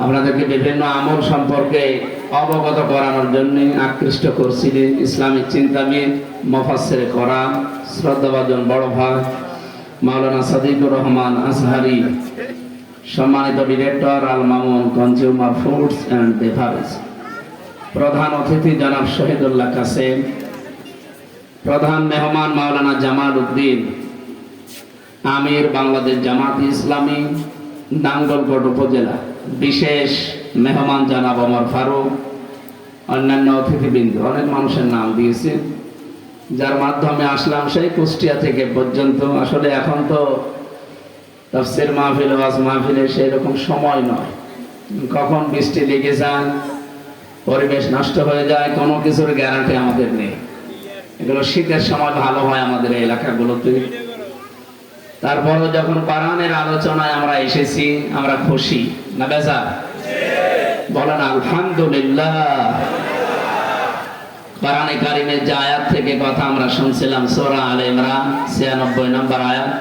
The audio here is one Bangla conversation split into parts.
আপনাদেরকে বিভিন্ন আমল সম্পর্কে অবগত করানোর জন্য আকৃষ্ট করছিলেন ইসলামিক চিন্তাবিদ মুফাসসির কোরআন শ্রদ্ধাভাজন বড় ভাই মাওলানা সাদিকুর রহমান আজহারি, সম্মানিত director Al Mamun consumer foods and beverage, প্রধান অতিথি জনাব শহীদুল্লাহ কাসেম, প্রধান মেহমান মাওলানা জামাল উদ্দিন আমির বাংলাদেশ জামাত ইসলামী নাঙ্গলকোট উপজেলা, বিশেষ মেহমান জনাব ওমর ফারুক, অন্যান্য অতিথিবৃন্দ, অনেক মানুষের নাম দিয়েছে যার মাধ্যমে আসলাম সেই কুষ্টিয়া থেকে পর্যন্ত। আসলে এখন তো তাফসীর মাহফিল ওয়াজ মাহফিলে সেই রকম সময় নয়, কখন বৃষ্টি লেগে যায়, পরিবেশ নষ্ট হয়ে যায়, কোনো কিছুর গ্যারান্টি আমাদের নেই। এগুলো শীতের সময় ভালো হয় আমাদের এই এলাকাগুলোতে। তারপরও যখন কোরআনের আলোচনায় আমরা এসেছি আমরা খুশি না বেজার? বলেন আলহামদুলিল্লাহ। কোরআনে কারিমের যে আয়াত থেকে কথা আমরা শুনছিলাম সূরা আলে ইমরান 96 নম্বর আয়াত,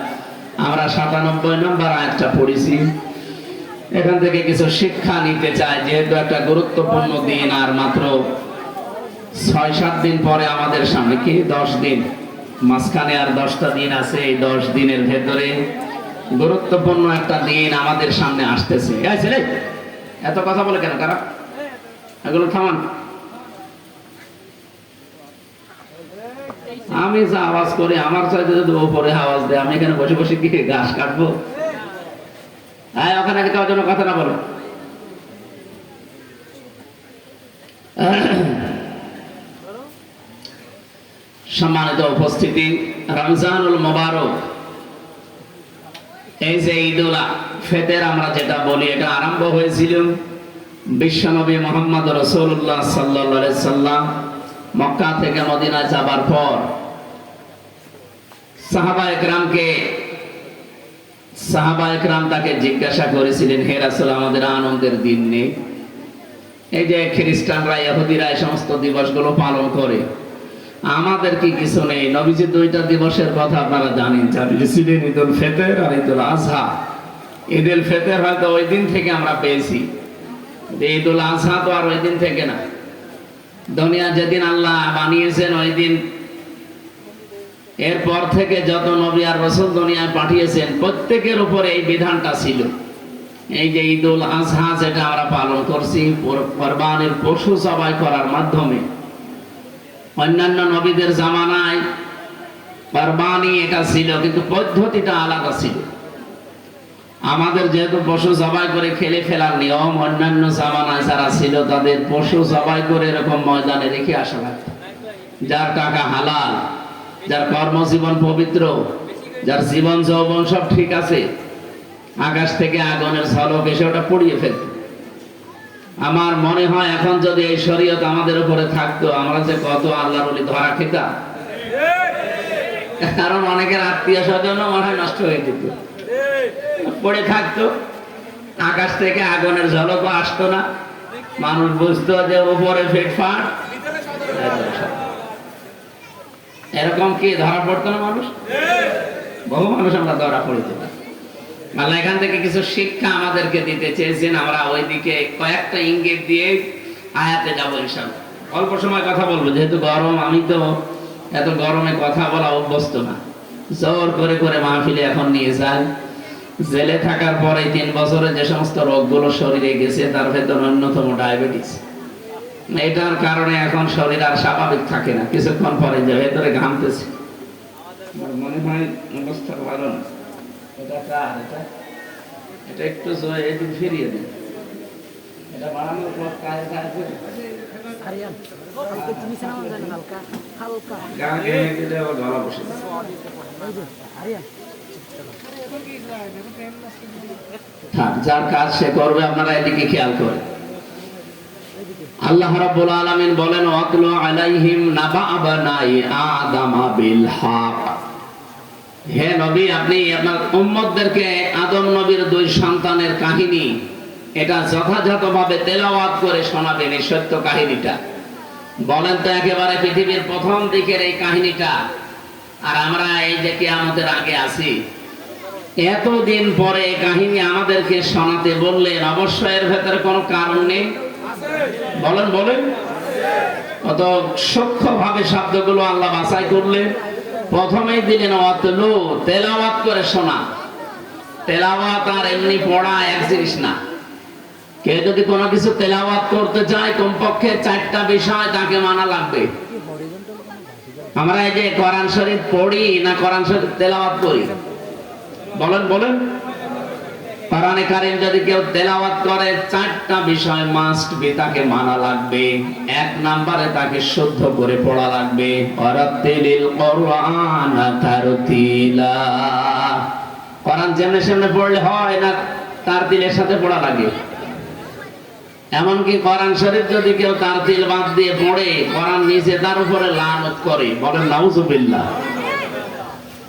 আমরা 97 নম্বর আয়াতটা পড়েছি। এখান থেকে কিছু শিক্ষা নিতে চাই, যেহেতু একটা গুরুত্বপূর্ণ দিন, আর মাত্র 6-7 দিন পরে আমাদের সামনে কি 10 দিন, মাঝখানে আর 10টা দিন আছে। এই 10 দিনের ভেতরে গুরুত্বপূর্ণ একটা দিন আমাদের সামনে আসতেছে। এত কথা বলে কেন কারা? এগুলো থামান। আমি যা আওয়াজ করি আমার চাইতে যদি উপরে আওয়াজ দেয়, আমি এখানে বসে বসে কি ঘাস কাটবো? হ্যাঁ, ওখানে কারোর জন্য কথা না বলো। সম্মানিত উপস্থিতি, রমজানুল মুবারক, এই যে ঈদুল ফিতর আমরা যেটা বলি, এটা আরম্ভ হয়েছিল বিশ্বনবী মুহাম্মদ রাসূলুল্লাহ সাল্লাল্লাহু আলাইহি সাল্লাম মক্কা থেকে মদিনায় যাবার পর সাহাবা একরাম তাকে জিজ্ঞাসা করেছিলেন, হে রাসূল, আমাদের আনন্দের দিন নেই? এই যে খ্রিস্টানরা ইহুদিরা এই সমস্ত দিবসগুলো পালন করে, আমাদের কি কিছু নেই? নবীজি 2টা দিবসের কথা আপনারা জানেন, ছিলেন ঈদুল ফিতর আর ঈদুল আজহা। ঈদুল ফিতর হয়তো ওই দিন থেকে আমরা পেয়েছি, ঈদুল আজহা তো আর ওই দিন থেকে না। দুনিয়া যেদিন আল্লাহ বানিয়েছেন ওই দিন, এরপর থেকে যত নবী আর রাসূল দুনিয়ায় পাঠিয়েছেন প্রত্যেকের উপরে এই বিধানটা ছিল। এই যে ঈদুল আজহা যেটা আমরা পালন করছি কুরবানির পশু জবাই করার মাধ্যমে, অন্যান্য নবীদের জামানায় কুরবানি এটা ছিল, কিন্তু পদ্ধতিটা আলাদা ছিল। আমাদের যেহেতু পশু জবাই করে খেলে ফেলার নিয়ম, অন্যান্য জামানায় যারা ছিল তাদের পশু জবাই করে এরকম ময়দানে রেখে আসা লাগতো। যার টাকা হালাল, যার কর্মজীবন পবিত্র, যার জীবন যৌবন সব ঠিক আছে, আকাশ থেকে আগুনের ঝলক এসে ওটা পুড়িয়ে ফেলত। আমার মনে হয় এখন যদি এই শরীয়ত আমাদের উপরে থাকতো, আমরা যে কত আল্লাহর ওলি ধরা খেতাম। কারণ অনেকের আত্মীয় স্বজন মনে হয় নষ্ট হয়ে যেত, পড়ে থাকতো, আকাশ থেকে আগুনের ঝলকও আসতো না, মানুষ বুঝতো যে উপরে ফিটফাট। এরকম কি ধরা পড়তো না মানুষ? বহু মানুষ আমরা ধরা পড়িত। আল্লাহ এখান থেকে কিছু শিক্ষা আমাদেরকে দিতে চেয়েছেন, আমরা ওইদিকে কয়েকটা ইঙ্গিত দিয়ে আয়াতে যাবো ইনশাআল্লাহ। অল্প সময় কথা বলবো, যেহেতু গরম, আমি তো এত গরমে কথা বলা অভ্যস্ত না। জোর করে করে মাহফিলে এখন নিয়ে যায়। জেলে থাকার পরে 3 বছরে যে সমস্ত রোগগুলো শরীরে গেছে তার ভেতর অন্যতম ডায়াবেটিস। এটার কারণে এখন শরীর আর স্বাভাবিক থাকে না, কিছুক্ষণ পরে যে ভেতরে ঘামতেছে। আমার মনে হয় অবস্থা ভালো না। এটা একটু এদিন ফিরিয়ে দেন, এটা বাড়ানোর পর যার কাজ সে করবে, আপনারা এদিকে খেয়াল করেন। আল্লাহ রাব্বুল আলামিন বলেন, ওয়াতলু আলাইহিম নাবা বানাই আদম বিল হক। হে নবী, আপনি আপনার উম্মতদেরকে আদম নবীর 2 সন্তানের কাহিনী এটা যথাযথভাবে তেলাওয়াত করে শোনাবেন। এই সত্য কাহিনীটা বলেন তো একেবারে পৃথিবীর প্রথম দিকের এই কাহিনীটা। আর আমরা এই যে কিয়ামতের আগে আছি, এতদিন পরে কাহিনী আমাদেরকে শোনাতে বললেন, অবশ্যই এর ভেতরে কোনো কারণ নেই। বলেন বলেন, কত সূক্ষ্ম ভাবে শব্দগুলো আল্লাহ বাছাই করলেন। প্রথমেই দিলেন অতলু, তেলাওয়াত করে শোনা। তেলাওয়াত আর এমনি পড়া এক জিনিস না। কেউ যদি কোনো কিছু তেলাওয়াত করতে চায়, কমপক্ষে 4টা বিষয় তাকে মানা লাগবে। আমরা এই যে কোরআন শরীফ পড়ি না কোরআন শরীফ তেলাওয়াত করি? বলেন বলেন। কোরআনে কারীম যদি কেউ তেলাওয়াত করে, 4টা বিষয় মাস্ট বি তাকে মানা লাগবে। 1 নম্বরে তাকে শুদ্ধ করে পড়া লাগবে। ওয়ারাতিলিল কোরআনা তারতিলা। কোরআন যেমনে সেমনে পড়লে হয় না, তারতিলের সাথে পড়া লাগে। এমনকি কোরআন শরীফ যদি কেউ তারতিল বাদ দিয়ে পড়ে, কোরআন নিজে তার উপরে লানত করে। বলেন নাউজুবিল্লাহ।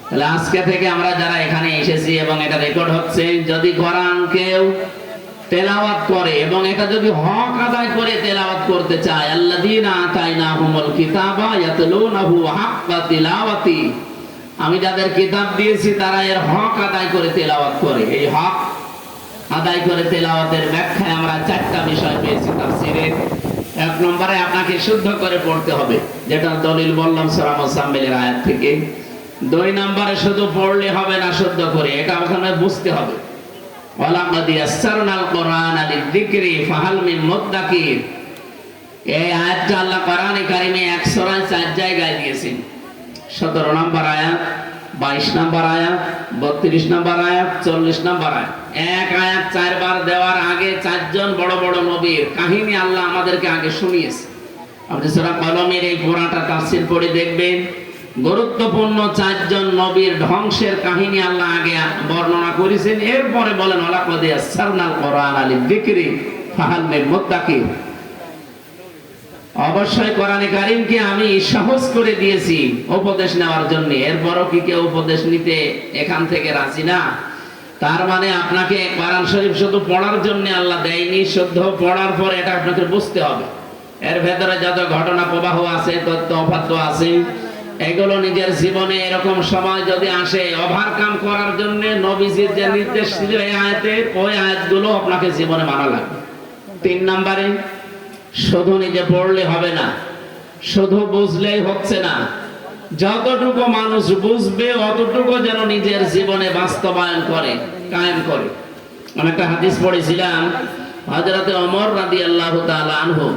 তাহলে আজকে থেকে আমরা যারা এখানে এসেছি এবং এটা রেকর্ড হচ্ছে, যদি কোরআন কেউ তেলাওয়াত করে এবং এটা যদি হক আদায় করে তেলাওয়াত করতে চায়, আল্লাযীনা আতাইনাহুমুল কিতাবা ইয়াতলুনাহু হাক্কা তিলাওয়াতি, আমি যাদের কিতাব দিয়েছি তারা এর হক আদায় করে তেলাওয়াত করে। এই হক আদায় করে তেলাওয়াতের ব্যাখ্যায় আমরা 4টা বিষয় পেয়েছি তাফসীরে। 1 নম্বরে আপনাকে শুদ্ধ করে পড়তে হবে, যেটা দলিল বললাম সূরা মুজাম্মিলের আয়াত থেকে। 2 নম্বরে শুধু পড়লে হবে না, শুদ্ধ করে এটা ওখানে বুঝতে হবে। ওয়ালাকাদ ইয়াসসারনাল কুরআনা লিযিকরি ফাহাল মিন মুদ্দাকির। এই আয়াতটা আল্লাহ কোরআনে কারিমে 1 সূরায় 4 জায়গায় দিয়েছেন। 17 নম্বর আয়াত, 22 নম্বর আয়াত, 32 নম্বর আয়াত, 40 নম্বর আয়াত। এক আয়াত 4 বার দেওয়ার আগে 4 জন বড় বড় নবীর কাহিনী আল্লাহ আমাদেরকে আগে শুনিয়েছে। আপনি সূরা কলমের এই পুরাটা তাফসীর পড়ে দেখবেন, গুরুত্বপূর্ণ 4 জন নবীর ধ্বংসের কাহিনী আল্লাহ আগে বর্ণনা করেছেন। এরপরে বলেন ওয়ালাকাদ ইয়াসসারনাল কুরআনা লিযিকরি ফাহাল মিন মুদ্দাকির। অবশ্যই কোরআনে কারীমকে আমি সহজ করে দিয়েছি উপদেশ নেওয়ার জন্য। এরপরও কি কেউ উপদেশ নিতে এখান থেকে রাজি না? তার মানে আপনাকে কোরআন শরীফ শুধু পড়ার জন্য আল্লাহ দেয়নি, শুদ্ধ পড়ার পর এটা আপনাকে বুঝতে হবে। এর ভেতরে যত ঘটনা প্রবাহ আছে, তথ্য অপাত্য আছে, এগুলো নিজের জীবনে এরকম সময় যদি আসে, ওভারকাম করার জন্য নবীজির যে নির্দেশ ছিল এই আয়াতের, ওই আয়াতগুলো আপনাকে জীবনে মানা লাগবে। 3 নম্বরে, শুধু নিজে পড়লে হবে না, শুধু বুঝলেই হচ্ছে না। যতটুকু মানুষ বুঝবে অতটুকু যেন নিজের জীবনে বাস্তবায়ন করে, কায়েম করে। আমি একটা হাদিস পড়েছিলাম, হযরতে ওমর রাদিয়াল্লাহু তাআলা আনহু,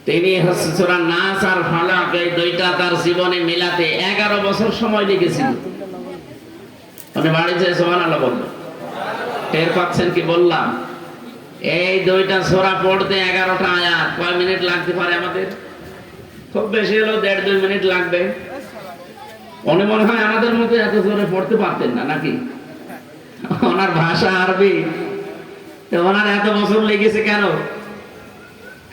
তিনি সূরা নাস আর ফালাক এই দুইটা তার জীবনে মিলাতে 11 বছর সময় লেগেছিল। মানে বাড়িতে সুবহানাল্লাহ বলবেন, টের পাচ্ছেন কি বললাম? এই দুইটা সূরা পড়তে 11টা আয়াত। কয় মিনিট লাগতে পারে আমাদের? খুব বেশি হলো 1.5-2 মিনিট লাগবে। উনি মনে হয় আমাদের মতো এত জোরে পড়তে পারতেন না, নাকি? ওনার ভাষা আরবি, তো ওনার এত বছর লেগেছে কেন?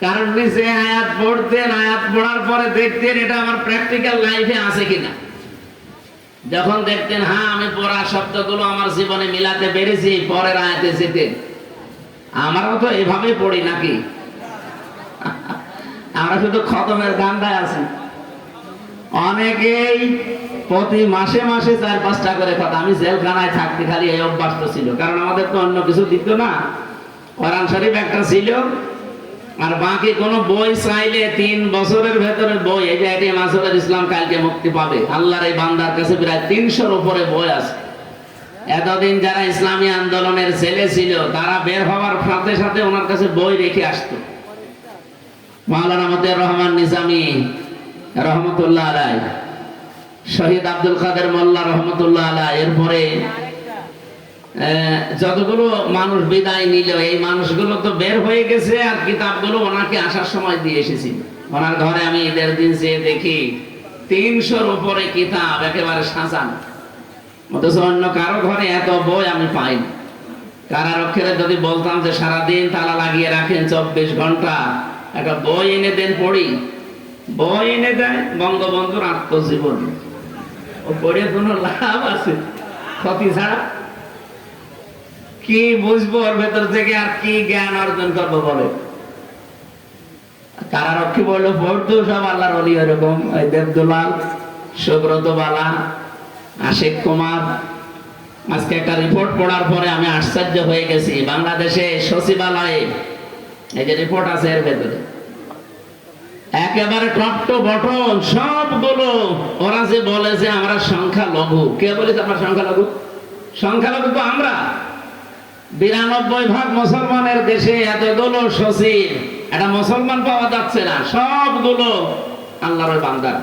কারণ নিচে আয়াত পড়তেন, আয়াত পড়ার পরে দেখতেন এটা আমার প্র্যাকটিক্যাল লাইফে আছে কিনা। যখন দেখতেন হ্যাঁ আমি পড়া শব্দগুলো আমার জীবনে মিলাতে পেরেছি, পরের আয়াতে যেতেন। আমরাও তো এভাবে পড়ি নাকি? আমরা শুধু খতমের গান্ধায় আছি। অনেকেই প্রতি মাসে মাসে 4-5টা করে খতম। আমি জেলখানায় থাকতে খালি এই অভ্যাস তো ছিল, কারণ আমাদের তো অন্য কিছু দিত না। কোরআন শরীফ একটা ছিল, আর বাকি কোন বই চাইলে 3 বছরের ভেতরে বই। এই যে এটি মাসুদুল ইসলাম কালকে মুক্তি পাবে, আল্লাহর এই বান্দার কাছে প্রায় 300-র উপরে বই আছে। এতদিন যারা ইসলামী আন্দোলনের ছেলে ছিল, তারা বের হওয়ার সাথে সাথে ওনার কাছে বই রেখে আসতো। মাওলানা মতিউর রহমান নিজামী রহমতুল্লাহ আলাইহি, শহীদ আব্দুল কাদের মোল্লা রহমতুল্লাহ আলাইহি, এরপরে যতগুলো মানুষ বিদায় নিল, এই মানুষগুলো তো বের হয়ে গেছে, আর কিতাবগুলো ওনাকে আসার সময় দিয়ে এসেছি। ওনার ঘরে আমি ঈদের দিন যেয়ে দেখি 300-র উপরে কিতাব একেবারে সাজানো। অথচ অন্য কারো ঘরে এত বই আমি পাই। কারারক্ষীরা যদি বলতাম যে সারাদিন তালা লাগিয়ে রাখেন 24 ঘন্টা, একটা বই এনে দেন পড়ি, বই এনে দেয় বঙ্গবন্ধুর আত্মজীবনী। ও পড়ে কোনো লাভ আছে? ক্ষতি ছাড়া। কি বুঝবো ওর ভেতর থেকে, আর কি জ্ঞান অর্জন করবো বলে? কারারক্ষী বললো পড়তো সব আল্লাহর ওলি, এরকম দেবদুলাল, সুব্রত বালা, আশিক কুমার, আজকে একটা রিপোর্ট পড়ার পরে আমি আশ্চর্য হয়ে গেছি। বাংলাদেশে সচিবালয়ে এই যে রিপোর্ট আছে এর ভেতরে একেবারে টপ টু বটম সবগুলো ওরা যে বলে যে আমরা সংখ্যালঘু, কে বলেছে আমরা সংখ্যালঘু? সংখ্যালঘু তো আমরা। 92% মুসলমানের দেশে এতগুলো সচিব, একটা মুসলমান পাওয়া যাচ্ছে না, সবগুলো আল্লাহর বান্দা।